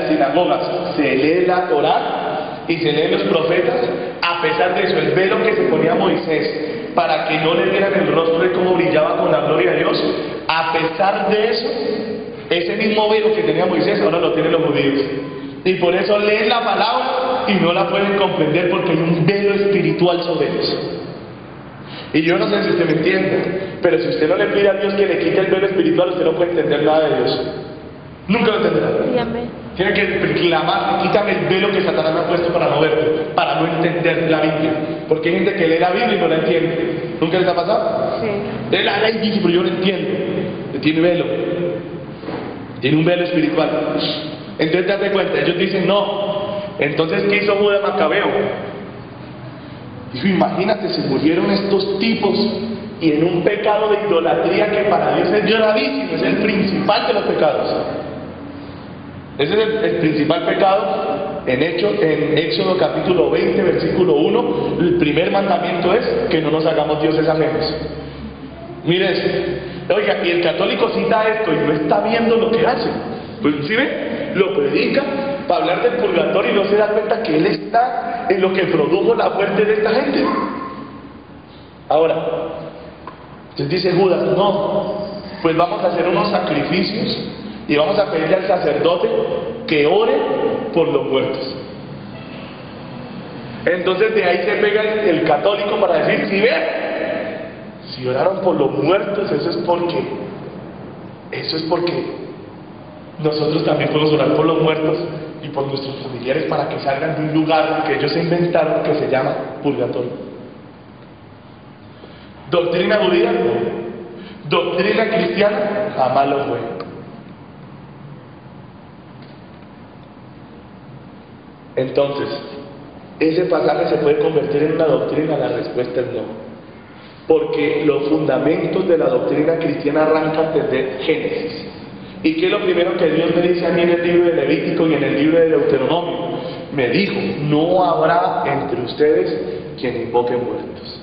las sinagogas se lee la Torá y se leen los profetas, a pesar de eso, el velo que se ponía Moisés para que no le vieran el rostro de cómo brillaba con la gloria de Dios, a pesar de eso, ese mismo velo que tenía Moisés ahora lo tienen los judíos. Y por eso leen la palabra y no la pueden comprender porque hay un velo espiritual sobre ellos. Y yo no sé si usted me entiende, pero si usted no le pide a Dios que le quite el velo espiritual, usted no puede entender nada de Dios. Nunca lo entenderá. Tiene que clamar, quítame el velo que Satanás me ha puesto para no verte, para no entender la Biblia. Porque hay gente que lee la Biblia y no la entiende. ¿Nunca les ha pasado? Sí. Lee la ley y dice, pero yo no entiendo. Tiene velo. Tiene un velo espiritual. Entonces date cuenta, ellos dicen no. Entonces, ¿qué hizo Judas Macabeo? Dijo, imagínate, se murieron estos tipos y en un pecado de idolatría que para Dios es gravísimo, es el principal de los pecados. Ese es el principal pecado. En Éxodo capítulo 20, versículo 1, el primer mandamiento es que no nos hagamos dioses ajenos. Mire eso. Oiga, y el católico cita esto y no está viendo lo que hace. Pues ¿sí ve? Lo predica para hablar del purgatorio y no se da cuenta que él está en lo que produjo la muerte de esta gente. Ahora, entonces dice Judas, no, pues vamos a hacer unos sacrificios y vamos a pedirle al sacerdote que ore por los muertos. Entonces de ahí se pega el católico para decir, si ve, si oraron por los muertos, eso es porque nosotros también podemos orar por los muertos y por nuestros familiares para que salgan de un lugar que ellos se inventaron que se llama purgatorio. Doctrina judía, doctrina cristiana, jamás lo fue. Entonces, ese pasaje se puede convertir en una doctrina, la respuesta es no. Porque los fundamentos de la doctrina cristiana arrancan desde Génesis. ¿Y qué es lo primero que Dios me dice a mí en el libro de Levítico y en el libro de Deuteronomio? Me dijo, no habrá entre ustedes quien invoque muertos.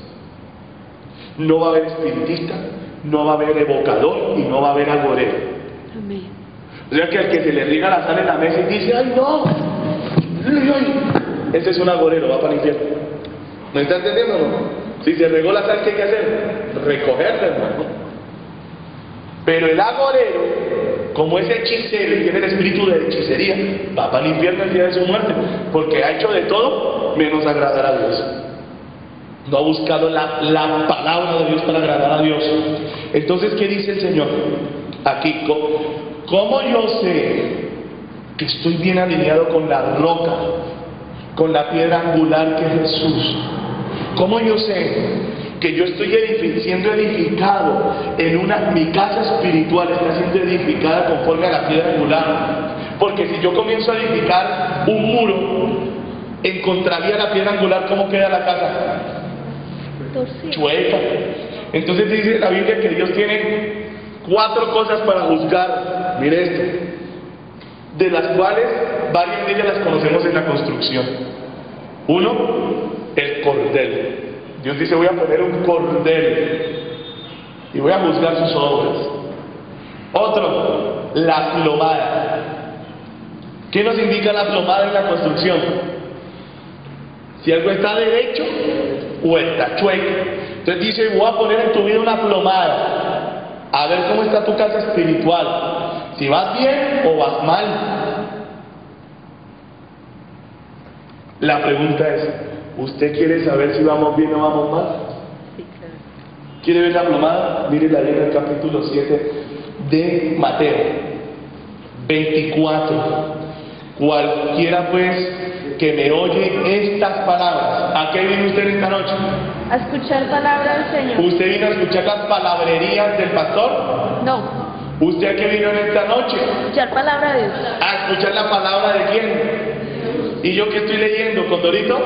No va a haber espiritista, no va a haber evocador y no va a haber agorero. Amén. O sea que al que se le riega la sal en la mesa y dice, ¡ay no! Ese es un agorero, va para el infierno. ¿Me está entendiendo o no? Si se regó la sal, ¿qué hay que hacer? Recogerla, hermano. Pero el agorero, como es hechicero y tiene el espíritu de hechicería, va para el infierno el día de su muerte, porque ha hecho de todo menos agradar a Dios. No ha buscado la palabra de Dios para agradar a Dios. Entonces, ¿qué dice el Señor? Aquí, ¿cómo yo sé que estoy bien alineado con la roca, con la piedra angular que es Jesús? ¿Cómo yo sé que yo estoy siendo edificado en mi casa espiritual está siendo edificada conforme a la piedra angular? Porque si yo comienzo a edificar un muro, encontraría la piedra angular, ¿cómo queda la casa? Chueca. Entonces dice la Biblia que Dios tiene 4 cosas para juzgar. Mire esto, de las cuales varias de ellas las conocemos en la construcción. 1, el cordel. Dios dice, voy a poner un cordel y voy a juzgar sus obras. Otro, la plomada. ¿Qué nos indica la plomada en la construcción? Si algo está derecho o está chueco. Entonces dice, voy a poner en tu vida una plomada, a ver cómo está tu casa espiritual, si vas bien o vas mal. La pregunta es, ¿usted quiere saber si vamos bien o vamos mal? Sí, claro. ¿Quiere ver la plomada? Mírela ahí en el capítulo 7 de Mateo 24. Cualquiera pues que me oye estas palabras. ¿A qué vino usted esta noche? A escuchar palabra del Señor. ¿Usted vino a escuchar las palabrerías del pastor? No. ¿Usted a qué vino en esta noche? A escuchar palabra de Dios. ¿A escuchar la palabra de quién? ¿Y yo qué estoy leyendo, Condorito?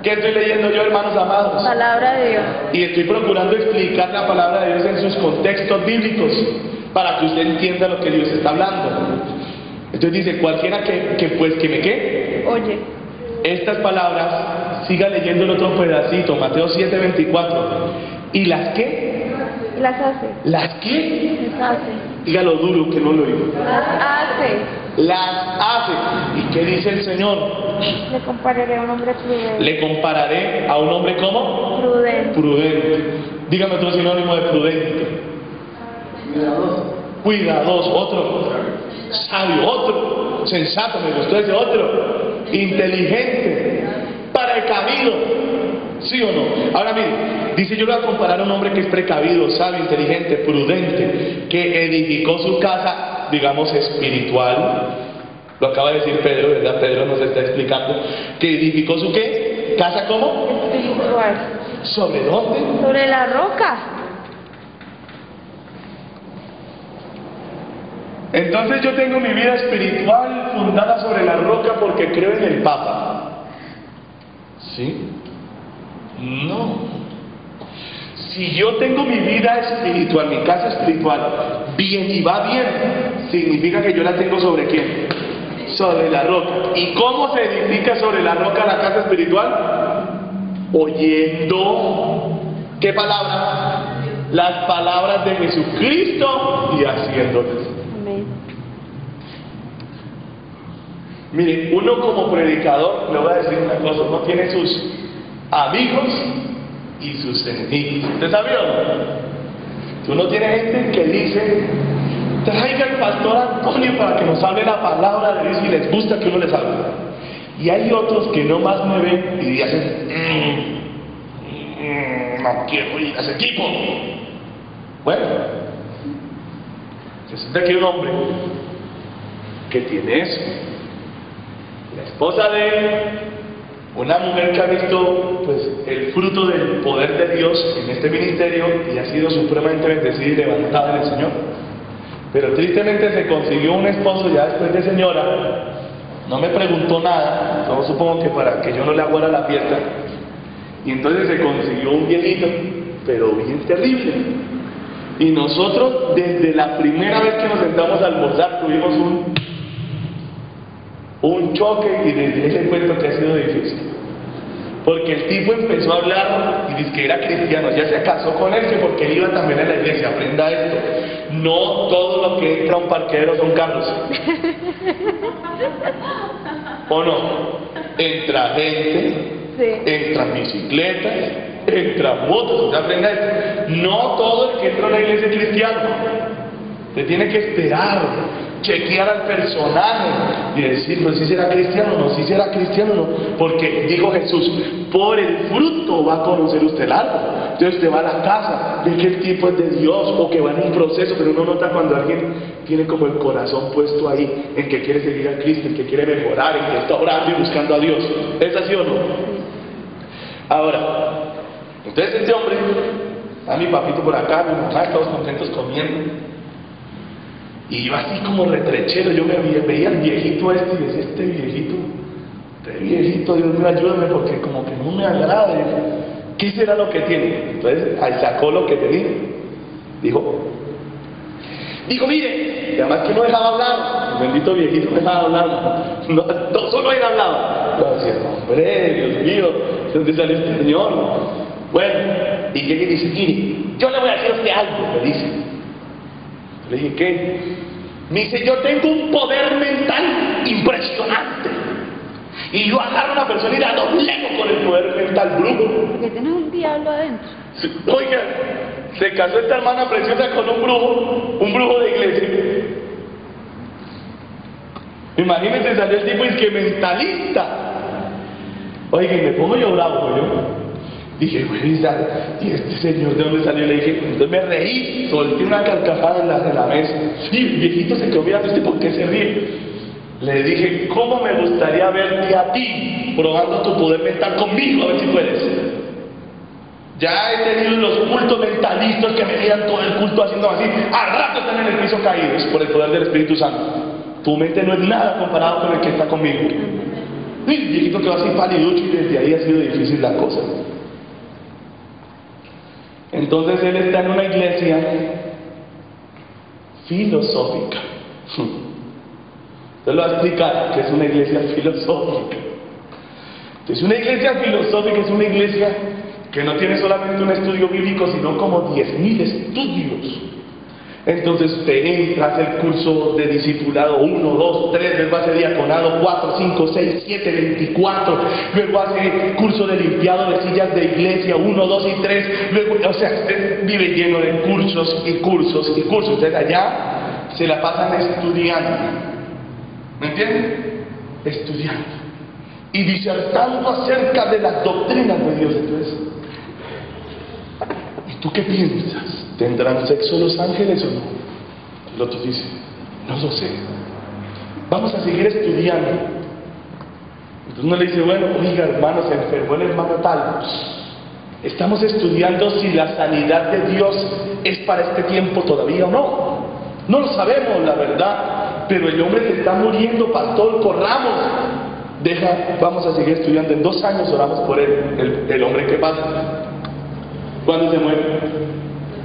¿Qué estoy leyendo yo, hermanos amados? Palabra de Dios. Y estoy procurando explicar la palabra de Dios en sus contextos bíblicos, para que usted entienda lo que Dios está hablando. Entonces dice, cualquiera que me ¿qué? Oye. Estas palabras, siga leyendo el otro pedacito, Mateo 7:24. ¿Y las qué? Y las hace. ¿Las qué? Las hace. Dígalo duro que no lo oigo. Las hace. Las hace. ¿Y qué dice el Señor? Le compararé a un hombre prudente. Le compararé a un hombre ¿cómo? Prudente. Prudente. Dígame otro sinónimo de prudente. Cuidadoso. Otro. Sabio. Otro. Sensato. Me gustó ese otro. Inteligente. Precavido. ¿Sí o no? Ahora mire, dice yo le voy a comparar a un hombre que es precavido, sabio, inteligente, prudente, que edificó su casa, digamos, espiritual. Lo acaba de decir Pedro, ¿verdad? Pedro nos está explicando. Que edificó su ¿qué? ¿Casa cómo? Espiritual. ¿Sobre dónde? Sobre la roca. Entonces yo tengo mi vida espiritual fundada sobre la roca porque creo en el Papa. ¿Sí? No. Si yo tengo mi vida espiritual, mi casa espiritual, bien y va bien, significa que yo la tengo sobre quién? Sobre la roca. ¿Y cómo se edifica sobre la roca la casa espiritual? Oyendo, ¿qué palabra? Las palabras de Jesucristo y haciéndolas. Amén. Mire, uno como predicador, le voy a decir una cosa, uno tiene sus amigos y sus enemigos. ¿Usted sabía o no? Uno tiene gente que dice, traiga al pastor Antonio para que nos hable la palabra de Dios y les gusta que uno les hable. Y hay otros que no más me ven y dicen, no quiero ir a ese equipo. Bueno, resulta que hay un hombre que tiene eso. La esposa de él, una mujer que ha visto pues el fruto del poder de Dios en este ministerio y ha sido supremamente bendecida y levantada en el Señor. Pero tristemente se consiguió un esposo ya después de señora, no me preguntó nada, yo supongo que para que yo no le aguara la fiesta, y entonces se consiguió un viejito, pero bien terrible. Y nosotros desde la primera vez que nos sentamos a almorzar tuvimos un choque y desde ese encuentro que ha sido difícil. Porque el tipo empezó a hablar y dice que era cristiano, ya se casó con él, que porque él iba también a la iglesia, aprenda esto. No todo lo que entra a un parqueadero son carros. ¿O no? Entra gente, Sí. entran bicicletas, entran motos, usted aprenda esto. No todo el que entra a una iglesia es cristiano. Usted tiene que esperar, chequear al personaje y decir, pues si será cristiano o no, si será cristiano o no, porque dijo Jesús, por el fruto va a conocer usted el árbol. Entonces usted va a la casa, ve que el tipo es de Dios o que va en un proceso, pero uno nota cuando alguien tiene como el corazón puesto ahí, en que quiere seguir a Cristo, en que quiere mejorar, en que está orando y buscando a Dios. ¿Es así o no? Ahora, entonces este hombre, a mi papito por acá, mi mamá, todos contentos comiendo. Y yo así como retrechero, yo me veía al viejito este y decía, este viejito, Dios mío, ayúdame porque como que no me agrade. ¿Qué será lo que tiene? Entonces, ahí sacó lo que tenía. Dijo, mire, y además que no dejaba hablar, el bendito viejito no dejaba hablar, no solo él hablaba. Yo decía, hombre, Dios mío, ¿de dónde sale este señor? Bueno, y llega y dice, mire, yo le voy a decir a usted algo, me dice. Le dije, ¿qué? Me dice, yo tengo un poder mental impresionante. Y yo agarro a una persona y la doblego con el poder mental brujo. Porque tienes un diablo adentro. Oiga, se casó esta hermana preciosa con un brujo de iglesia. Imagínense, salió el tipo y es que mentalista. Oiga, y me pongo yo bravo, yo. Dije, güey, ¿y este señor de dónde salió? Le dije, entonces me reí, solté una carcajada en la mesa. Sí, el viejito se quedó mirando, ¿por qué se ríe? Le dije, ¿cómo me gustaría verte a ti probando tu poder mental conmigo? A ver si puedes. Ya he tenido los cultos mentalistas que me miran todo el culto haciendo así. Al rato están en el piso caídos por el poder del Espíritu Santo. Tu mente no es nada comparado con el que está conmigo. Y el viejito quedó así paliducho y desde ahí ha sido difícil la cosa. Entonces él está en una iglesia filosófica. Te lo voy a explicar que es una iglesia filosófica. Entonces una iglesia filosófica es una iglesia que no tiene solamente un estudio bíblico, sino como 10.000 estudios. Entonces usted entra, hace el curso de discipulado 1, 2, 3, luego hace diaconado 4, 5, 6, 7, 24, luego hace curso de limpiado de sillas de iglesia 1, 2 y 3, luego, o sea, usted vive lleno de cursos y cursos y cursos. Ustedes allá se la pasan estudiando, ¿me entienden? Estudiando y disertando acerca de las doctrinas de Dios. Entonces, ¿y tú qué piensas? ¿Tendrán sexo los ángeles o no? El otro dice, no lo sé. Vamos a seguir estudiando. Entonces uno le dice, bueno, oiga hermano, se enfermó el hermano tal. Estamos estudiando si la sanidad de Dios es para este tiempo todavía o no. No lo sabemos, la verdad. Pero el hombre se está muriendo, pastor, corramos. Vamos a seguir estudiando. En 2 años oramos por él. El hombre, ¿qué pasa? ¿Cuándo se muere?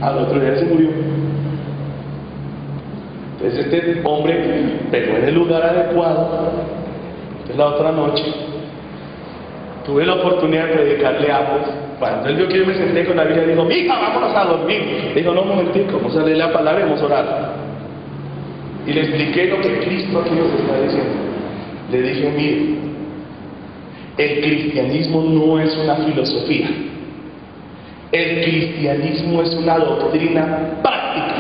Al otro día se murió. Entonces este hombre pegó en el lugar adecuado. Entonces la otra noche tuve la oportunidad de predicarle a ambos. Cuando él vio que yo me senté con la Biblia, dijo, hija, vámonos a dormir. Dijo, no, un momentico, vamos a leer la palabra y vamos a orar. Y le expliqué lo que Cristo aquí nos está diciendo. Le dije, mire, el cristianismo no es una filosofía. El cristianismo es una doctrina práctica.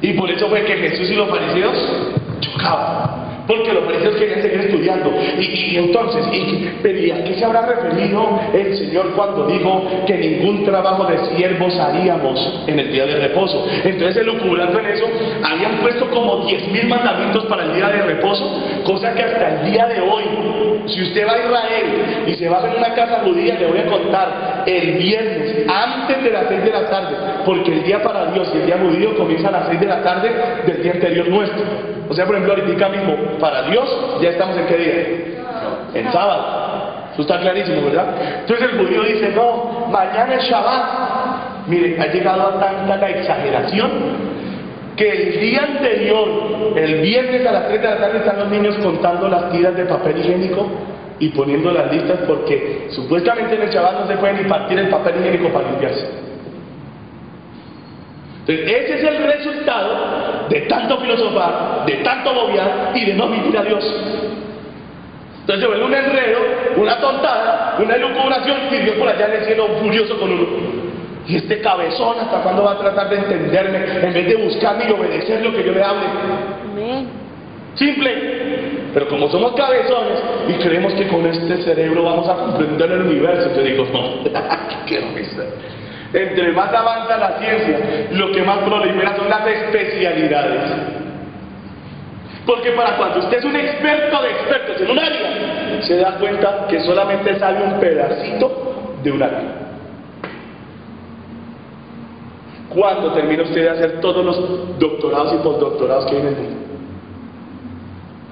Y por eso fue que Jesús y los fariseos chocaban. Porque los fariseos querían seguir estudiando. Y entonces, pero ¿y a qué se habrá referido el Señor cuando dijo que ningún trabajo de siervos haríamos en el día de reposo? Entonces, elucubrando en eso, habían puesto como 10.000 mandamientos para el día de reposo, cosa que hasta el día de hoy, si usted va a Israel y se va a una casa judía, le voy a contar el viernes antes de las 6 de la tarde, porque el día para Dios y el día judío comienza a las 6 de la tarde del día anterior nuestro. O sea, por ejemplo, ahorita mismo, para Dios, ya estamos en qué día? En sábado. Eso está clarísimo, ¿verdad? Entonces el judío dice, no, mañana es Shabbat. Mire, ha llegado a tanta la exageración que el día anterior, el viernes a las 3 de la tarde, están los niños contando las tiras de papel higiénico y poniendo las listas porque supuestamente en el Shabbat no se puede ni partir el papel higiénico para limpiarse. Entonces, ese es el resultado de tanto filosofar, de tanto bobear y de no vivir a Dios. Entonces se vuelve un enredo, una tontada, una elucubración y Dios por allá en el cielo furioso con uno. Y este cabezón, ¿hasta cuándo va a tratar de entenderme en vez de buscarme y obedecer lo que yo le hable? Amén. Simple. Pero como somos cabezones y creemos que con este cerebro vamos a comprender el universo, yo digo, no, qué risa. Entre más avanza la ciencia, lo que más prolifera son las especialidades. Porque para cuando usted es un experto de expertos en un área, se da cuenta que solamente sabe un pedacito de un área. ¿Cuándo termina usted de hacer todos los doctorados y postdoctorados que hay en el mundo?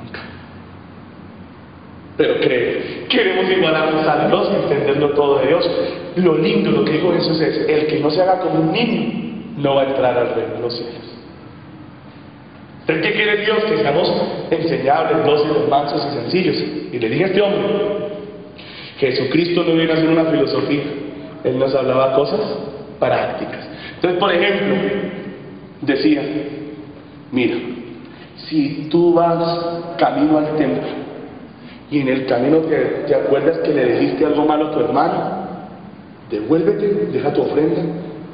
Nunca. Pero queremos igualarnos a Dios y entenderlo todo de Dios. Lo lindo, lo que dijo Jesús es, el que no se haga como un niño, no va a entrar al reino de los cielos. ¿Entonces qué quiere Dios? Que seamos enseñables, dóciles, mansos y sencillos. Y le dije a este hombre, Jesucristo no viene a hacer una filosofía, Él nos hablaba cosas prácticas. Entonces, por ejemplo, decía, mira, si tú vas camino al templo y en el camino te acuerdas que le dijiste algo malo a tu hermano, devuélvete, deja tu ofrenda,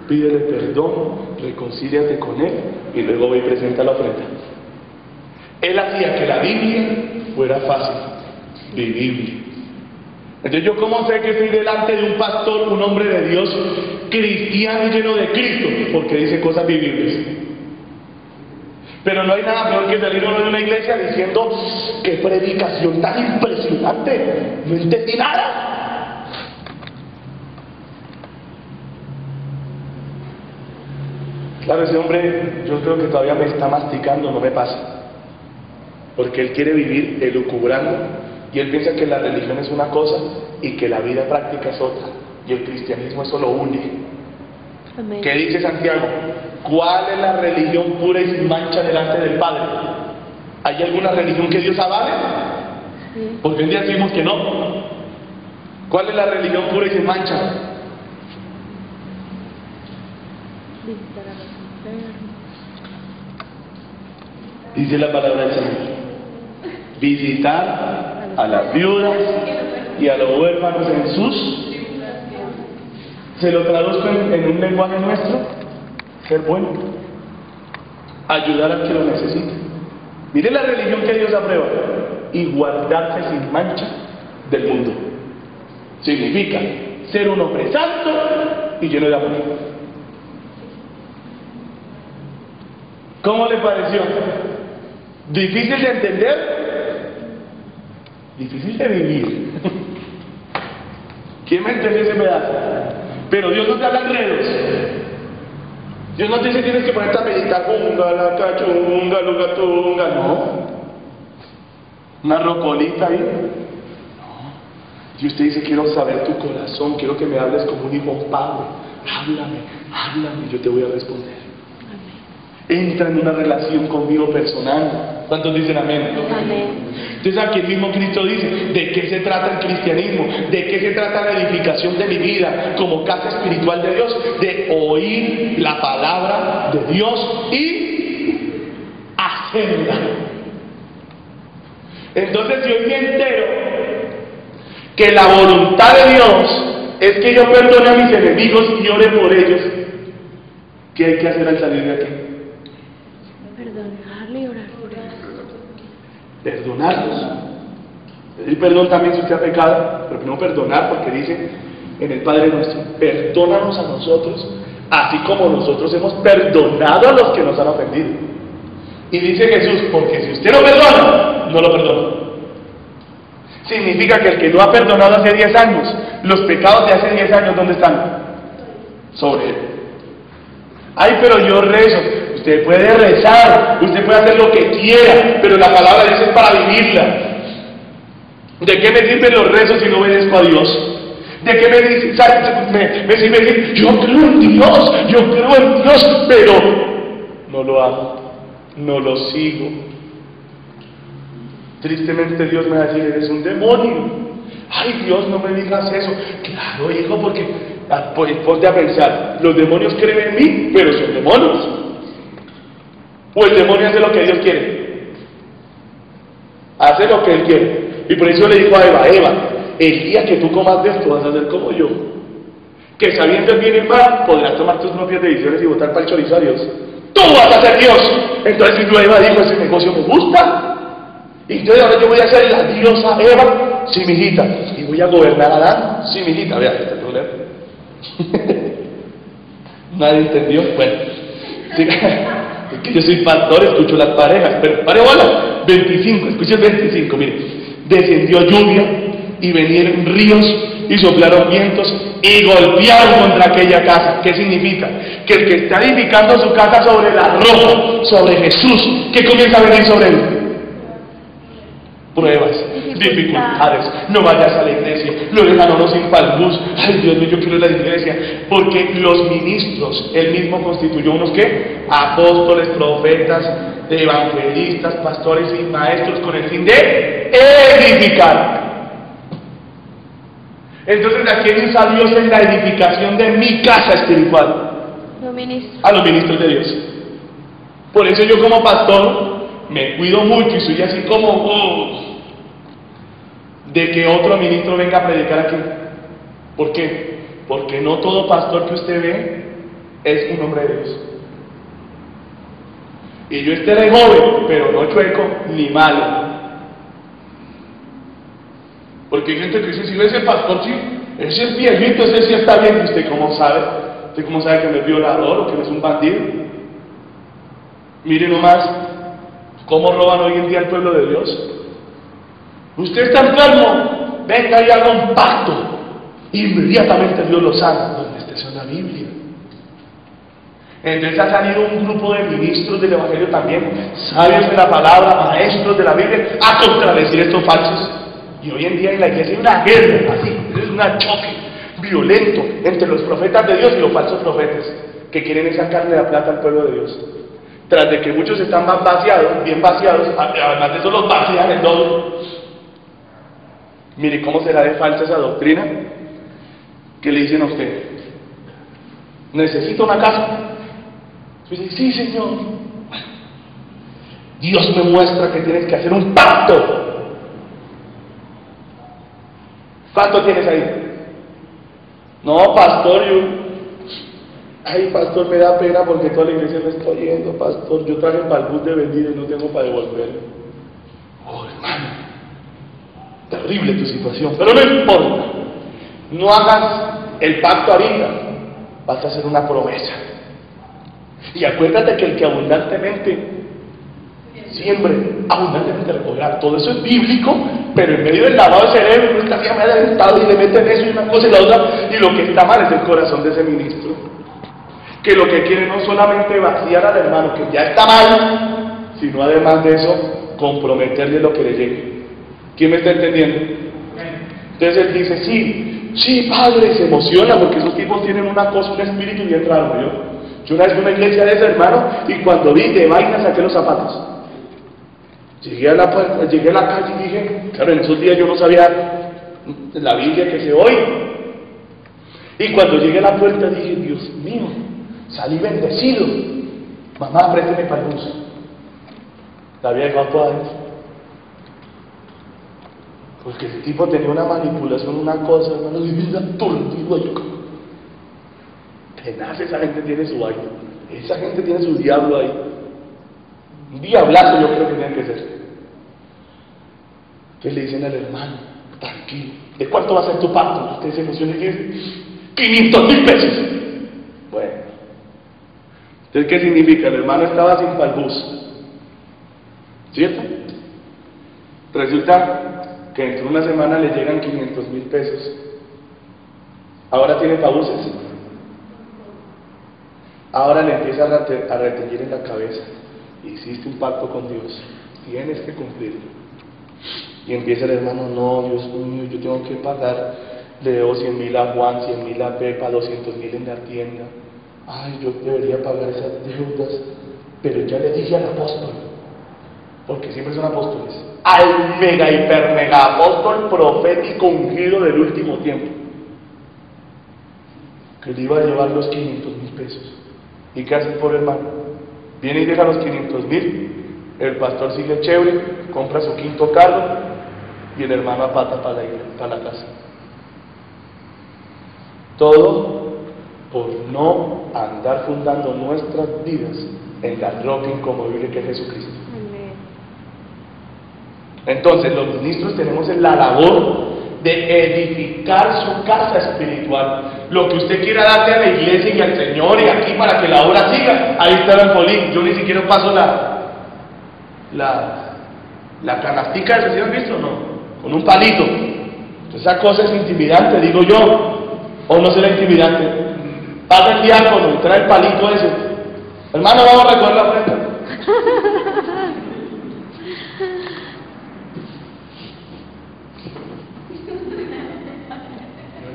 pídele perdón, reconcíliate con él y luego ve y presenta la ofrenda. Él hacía que la Biblia fuera fácil, vivible. Entonces, ¿yo cómo sé que estoy delante de un pastor, un hombre de Dios, cristiano y lleno de Cristo? Porque dice cosas vivibles. Pero no hay nada peor que salir uno de una iglesia diciendo, ¡qué predicación tan impresionante! No entendí nada. Claro, ese hombre, yo creo que todavía me está masticando, no me pasa. Porque él quiere vivir elucubrando y él piensa que la religión es una cosa y que la vida práctica es otra. Y el cristianismo eso lo une. Amén. ¿Qué dice Santiago? ¿Cuál es la religión pura y sin mancha delante del Padre? ¿Hay alguna religión que Dios avale? Sí. Porque un día decimos que no. ¿Cuál es la religión pura y sin mancha? Visitar a los enfermos. Dice la palabra del Señor. Visitar a las viudas y a los huérfanos en sus... Se lo traduzco en un lenguaje nuestro. Ser bueno. Ayudar al que lo necesite. Mire la religión que Dios aprueba. Y guardarse sin mancha del mundo. Significa ser un hombre santo y lleno de amor. ¿Cómo le pareció? ¿Difícil de entender? Difícil de vivir. ¿Quién me entendió ese pedazo? Pero Dios no te habla enredos. Dios no te dice tienes que ponerte a meditar, unga, la cachunga, lugatunga, no. Una rocolita ahí. No. Dios te dice, quiero saber tu corazón, quiero que me hables como un hijo padre. Háblame, yo te voy a responder. Entra en una relación conmigo personal. ¿Cuántos dicen amén? Amén. Entonces aquí el mismo Cristo dice, ¿de qué se trata el cristianismo? ¿De qué se trata la edificación de mi vida como casa espiritual de Dios? De oír la palabra de Dios y hacerla. Entonces si hoy me entero que la voluntad de Dios es que yo perdone a mis enemigos y ore por ellos, ¿qué hay que hacer al salir de aquí? Perdonarle y orar por él. Perdonarlos. Pedir perdón también si usted ha pecado, pero no perdonar, porque dice en el Padre nuestro, perdónanos a nosotros, así como nosotros hemos perdonado a los que nos han ofendido. Y dice Jesús, porque si usted no perdona, no lo perdona. Significa que el que no ha perdonado hace 10 años, los pecados de hace 10 años, ¿dónde están? Sobre él. Ay, pero yo rezo. Usted puede rezar, usted puede hacer lo que quiera, pero la palabra dice para vivirla. ¿De qué me sirven los rezos si no obedezco a Dios? ¿De qué me sirve decir, yo creo en Dios, pero no lo amo, no lo sigo? Tristemente Dios me va a decir, eres un demonio. Ay, Dios, no me digas eso. Claro, hijo, porque ponte a pensar, los demonios creen en mí, pero son demonios. O el demonio hace lo que Dios quiere. Hace lo que Él quiere. Y por eso le dijo a Eva, el día que tú comas de esto vas a ser como yo. Que sabiendo el bien y el mal, podrás tomar tus propias decisiones y votar para el chorizo a Dios. ¡Tú vas a ser Dios! Entonces Eva dijo, ese negocio me gusta. Y entonces ahora yo voy a ser la diosa Eva, sí, mijita. Y voy a gobernar a Adán, sí, mijita. Vea, está el problema. ¿Nadie entendió? Bueno, sí. Es que yo soy pastor, escucho las parejas, pero pare bola, 25, escuche el 25, mire, descendió lluvia y vinieron ríos y soplaron vientos y golpearon contra aquella casa. ¿Qué significa? Que el que está edificando su casa sobre la roca, sobre Jesús, ¿qué comienza a venir sobre él? Pruebas, dificultades, no vayas a la iglesia, Lorena no sin palbus, ay Dios mío, yo quiero ir a la iglesia, porque los ministros, él mismo constituyó unos ¿qué? Apóstoles, profetas, evangelistas, pastores y maestros con el fin de edificar. Entonces, ¿a quién usa Dios en la edificación de mi casa espiritual? A los ministros de Dios. Por eso yo como pastor me cuido mucho y soy así como de que otro ministro venga a predicar aquí. ¿Por qué? Porque no todo pastor que usted ve es un hombre de Dios. Y yo estaré joven, pero no chueco ni malo. Porque hay gente que dice, si ve ese pastor, sí, ese es viejito, ese sí está bien. ¿Usted cómo sabe? ¿Usted cómo sabe que no es violador o que no es un bandido? Mire nomás cómo roban hoy en día el pueblo de Dios. Usted está enfermo, venga y haga un pacto. Inmediatamente Dios lo sana. ¿Dónde está eso en la Biblia? Entonces ha salido un grupo de ministros del Evangelio también, sabios de la palabra, maestros de la Biblia, a contradecir estos falsos. Y hoy en día en la iglesia hay una guerra, así, es un choque violento entre los profetas de Dios y los falsos profetas, que quieren sacarle la plata al pueblo de Dios. Tras de que muchos están más vaciados, bien vaciados, además de eso los vacían en todo. Mire cómo será de falsa esa doctrina que le dicen a usted, necesito una casa, Y dice, sí, Señor. Bueno, Dios me muestra que tienes que hacer un pacto. ¿Cuánto tienes ahí? No, pastor, ay, pastor, me da pena porque toda la iglesia me está oyendo, pastor. Yo traje para el bus de vendido y no tengo para devolverlo. Oh, hermano, terrible tu situación, pero no importa. No hagas el pacto ahorita, vas a hacer una promesa. Y acuérdate que el que abundantemente siempre, abundantemente recogerá. Todo eso es bíblico, pero en medio del lavado de cerebro, uno está bien adelantado y le meten eso y una cosa y la otra, y lo que está mal es el corazón de ese ministro, que lo que quiere no solamente vaciar al hermano, que ya está mal, sino además de eso, comprometerle lo que le llegue. ¿Quién me está entendiendo? Entonces él dice, sí, padre, se emociona porque esos tipos tienen una cosa, un espíritu bien raro. Yo una vez fui a una iglesia de ese hermano y cuando vi de vaina saqué los zapatos. Llegué a la calle y dije, claro, en esos días yo no sabía la Biblia que sé hoy. Y cuando llegué a la puerta dije, Dios mío, salí bendecido. Mamá, présteme para el bus. La había dejado toda adentro. Porque el tipo tenía una manipulación, una cosa, hermano, y vida aturdido ahí. Tenaz, esa gente tiene su vaina. Esa gente tiene su diablo ahí. Un diablazo yo creo que tiene que ser. Entonces le dicen al hermano, tranquilo, ¿de cuánto va a ser tu pacto? Usted se emociona y dice, 500,000 pesos. Bueno, entonces ¿qué significa? El hermano estaba sin para el bus, ¿cierto? Resulta que dentro de una semana le llegan 500,000 pesos. Ahora tiene para buses. Ahora le empieza a retener en la cabeza. Hiciste un pacto con Dios, tienes que cumplirlo. Y empieza el hermano, no, Dios mío, yo tengo que pagar, le debo 100,000 a Juan, 100,000 a Pepa, 200,000 en la tienda. Ay, yo debería pagar esas deudas, pero ya le dije al apóstol, porque siempre son apóstoles, al mega hiper mega apóstol profético ungido del último tiempo, que le iba a llevar los 500,000 pesos. ¿Y qué hace el pobre hermano? Viene y deja los 500,000, el pastor sigue chévere, compra su quinto carro y el hermano apata para la casa. Todo por no andar fundando nuestras vidas en la roca inconmovible que es Jesucristo. Entonces los ministros tenemos la labor de edificar su casa espiritual. Lo que usted quiera darle a la iglesia y al Señor y aquí para que la obra siga, ahí está el alfolín. Yo ni siquiera paso la canastica de ¿sí han visto? No, con un palito. Esa cosa es intimidante, digo yo, o no será intimidante. Pasa el diácono y trae el palito ese. Hermano, vamos a recoger la ofrenda.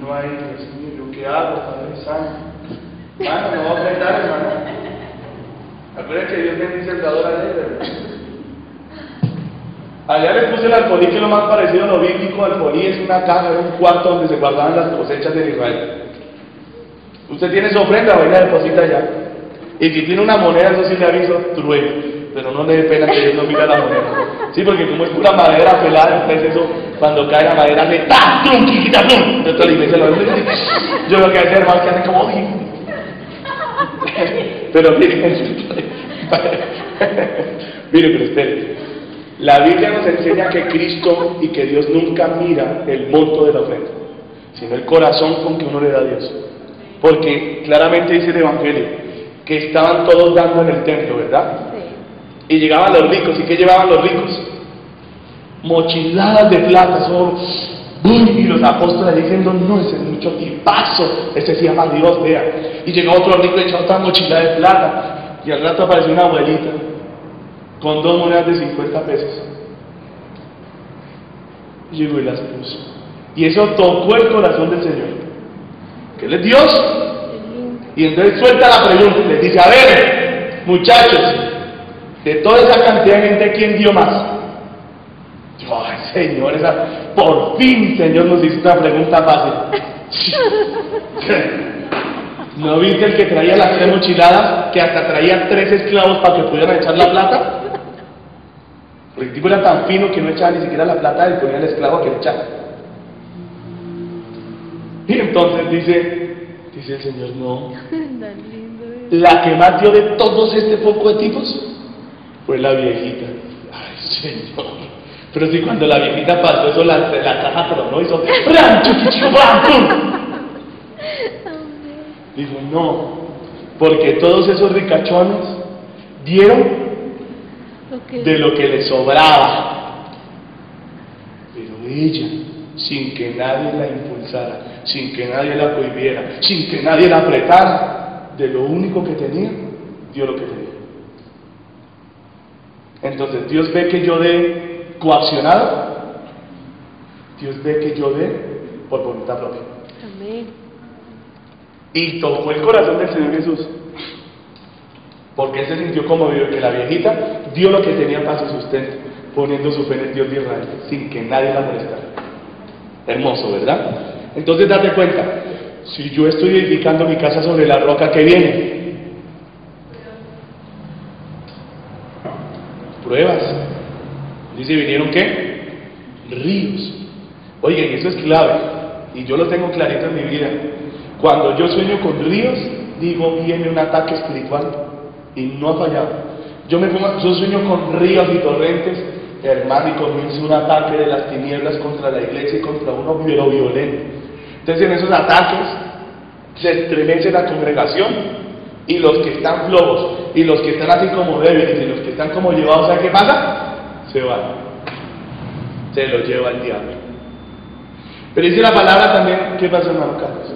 No hay, Dios mío, ¿qué hago, Padre Santo? Hermano, no va a ofrendar, hermano. Acuérdense que Dios bendice el dador a él. Allá les puse el alfolí, que es lo más parecido a lo bíblico. Alfolí es una caja, es un cuarto donde se guardaban las cosechas de Israel. Usted tiene su ofrenda, va y la deposita allá. Y si tiene una moneda, eso sí le aviso, trueno. Pero no le dé pena que Dios no mira la moneda. Sí, porque como es pura madera pelada, entonces eso, cuando cae la madera, le ¡ta! ¡Tum! ¡Quita! ¡Tum! Entonces la iglesia lo ve. Yo lo que hace, hermano, que hace como pero miren, pero espere. La Biblia nos enseña que Cristo y que Dios nunca mira el monto de la ofrenda, sino el corazón con que uno le da a Dios. Porque claramente dice el Evangelio que estaban todos dando en el templo, ¿verdad? Sí. Y llegaban los ricos. ¿Y qué llevaban los ricos? Mochiladas de plata, solo. Y los apóstoles diciendo, no, ese es mucho tipazo, ese se llama Dios, vea. Y llegó otro rico y echó otra mochila de plata. Y al rato apareció una abuelita con 2 monedas de 50 pesos. Y llegó y las puso. Y eso tocó el corazón del Señor, que Él es Dios. Y entonces suelta la pregunta, les dice, a ver, muchachos, de toda esa cantidad de gente, ¿quién dio más? Ay, Señor, por fin, Señor, nos hizo una pregunta fácil. ¿No viste el que traía las 3 mochiladas, que hasta traía 3 esclavos para que pudieran echar la plata? Porque el tipo era tan fino que no echaba ni siquiera la plata, le ponía al esclavo a que le echara. Y entonces dice el Señor, no. Tan lindo. La que más dio de todos este poco de tipos fue la viejita. Ay, Señor. Pero si cuando la viejita pasó eso, la caja tronó, hizo ¡ram, chuquichico, bam, pum! Dijo, no, porque todos esos ricachones dieron de lo que les sobraba. Pero ella, sin que nadie la impulsara, sin que nadie la prohibiera, sin que nadie la apretara, de lo único que tenía, dio lo que tenía. Entonces, Dios ve que yo dé coaccionado, Dios ve que yo dé por voluntad propia. Amén. Y tocó el corazón del Señor Jesús, porque él se sintió conmovido que la viejita dio lo que tenía para su sustento, poniendo su fe en el Dios de Israel, sin que nadie la molestara. Hermoso, ¿verdad? Entonces date cuenta, si yo estoy edificando mi casa sobre la roca, ¿qué viene? Pruebas. Dice, ¿vinieron qué? Ríos. Oigan, eso es clave, y yo lo tengo clarito en mi vida. Cuando yo sueño con ríos, digo, viene un ataque espiritual, y no ha fallado. Yo sueño con ríos y torrentes, hermano, y comienza un ataque de las tinieblas contra la iglesia y contra uno, pero violento. Entonces, en esos ataques se estremece la congregación, y los que están flojos, y los que están así como débiles, y los que están como llevados, ¿sabe qué pasa? Se van. Se los lleva el diablo. Pero dice la palabra también, ¿qué pasa, hermano Carlos?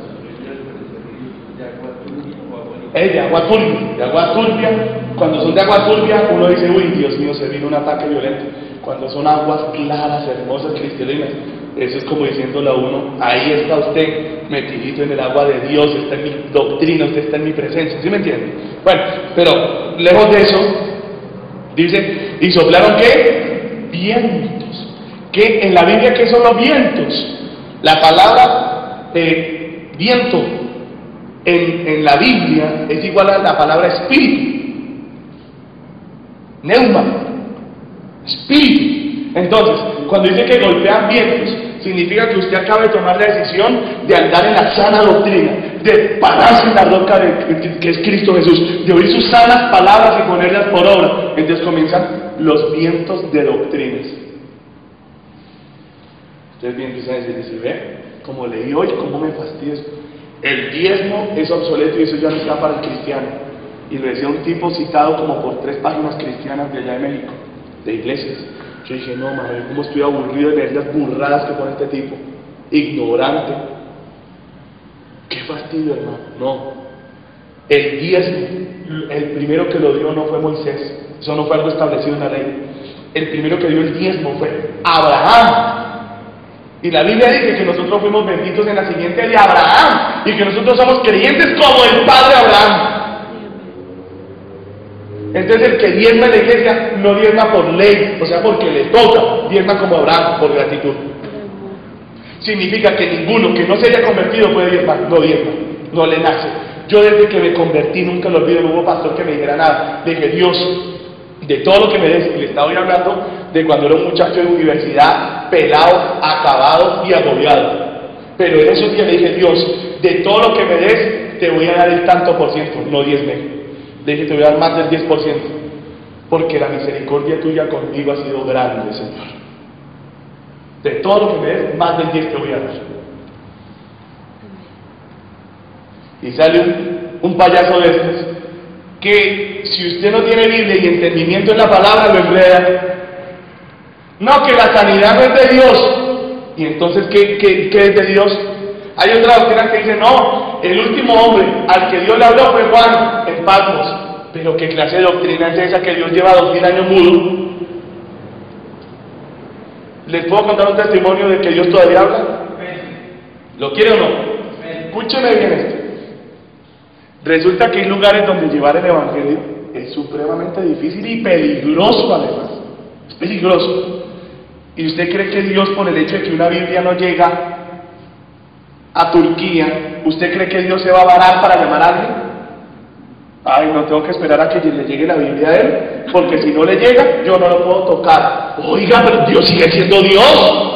Es de agua turbia, cuando son de agua turbia, uno dice, uy, Dios mío, se vino un ataque violento. Cuando son aguas claras, hermosas, cristalinas, eso es como diciéndole a uno, ahí está usted, metidito en el agua de Dios, está en mi doctrina, usted está en mi presencia, ¿sí me entiende? Bueno, pero lejos de eso, dice, ¿y soplaron qué? Vientos. ¿Qué? En la Biblia, ¿qué son los vientos? La palabra viento en la Biblia es igual a la palabra espíritu, neuma, espíritu. Entonces, cuando dice que golpean vientos, significa que usted acaba de tomar la decisión de andar en la sana doctrina, de pararse en la roca que es Cristo Jesús, de oír sus sanas palabras y ponerlas por obra. Entonces comienzan los vientos de doctrinas. Ustedes bien empiezan a decir, ve, como leí hoy, cómo me fastidia eso. El diezmo es obsoleto y eso ya no está para el cristiano. Y lo decía un tipo citado como por 3 páginas cristianas de allá de México, de iglesias. Yo dije, no, madre, cómo estoy aburrido de leer las burradas que pone este tipo. Ignorante. Qué fastidio, hermano. No. El diezmo, el primero que lo dio no fue Moisés. Eso no fue algo establecido en la ley. El primero que dio el diezmo fue Abraham. Y la Biblia dice que nosotros fuimos benditos en la simiente de Abraham y que nosotros somos creyentes como el padre Abraham. Entonces el que diezma en la iglesia no diezma por ley, o sea, porque le toca, diezma como Abraham, por gratitud. Significa que ninguno que no se haya convertido puede diezmar, no le nace. Yo desde que me convertí, nunca lo olvido, no hubo pastor que me dijera nada. Le dije, Dios, de todo lo que me des, y le estaba hoy hablando de cuando era un muchacho de universidad, pelado, acabado y agobiado. Pero en esos días le dije, Dios, de todo lo que me des, te voy a dar el tanto por ciento, no 10 mil. Le dije, te voy a dar más del 10%, porque la misericordia tuya conmigo ha sido grande, Señor. De todo lo que me des, más del 10 te voy a dar. Y sale un payaso de estos, que si usted no tiene Biblia y entendimiento en la palabra, lo enreda. No, que la sanidad no es de Dios. Y entonces, ¿qué es de Dios? Hay otra doctrina que dice, no, el último hombre al que Dios le habló fue Juan en Patmos. Pero ¿qué clase de doctrina es esa que Dios lleva 2000 años mudo? ¿Les puedo contar un testimonio de que Dios todavía habla? ¿Lo quiere o no? Escúcheme bien esto. Resulta que hay lugares donde llevar el evangelio es supremamente difícil y peligroso además. Es peligroso. ¿Y usted cree que Dios, por el hecho de que una Biblia no llega, a Turquía, ¿usted cree que Dios se va a varar para llamar a alguien? Ay, no tengo que esperar a que le llegue la Biblia a él, porque si no le llega, yo no lo puedo tocar. Oiga, pero Dios sigue siendo Dios.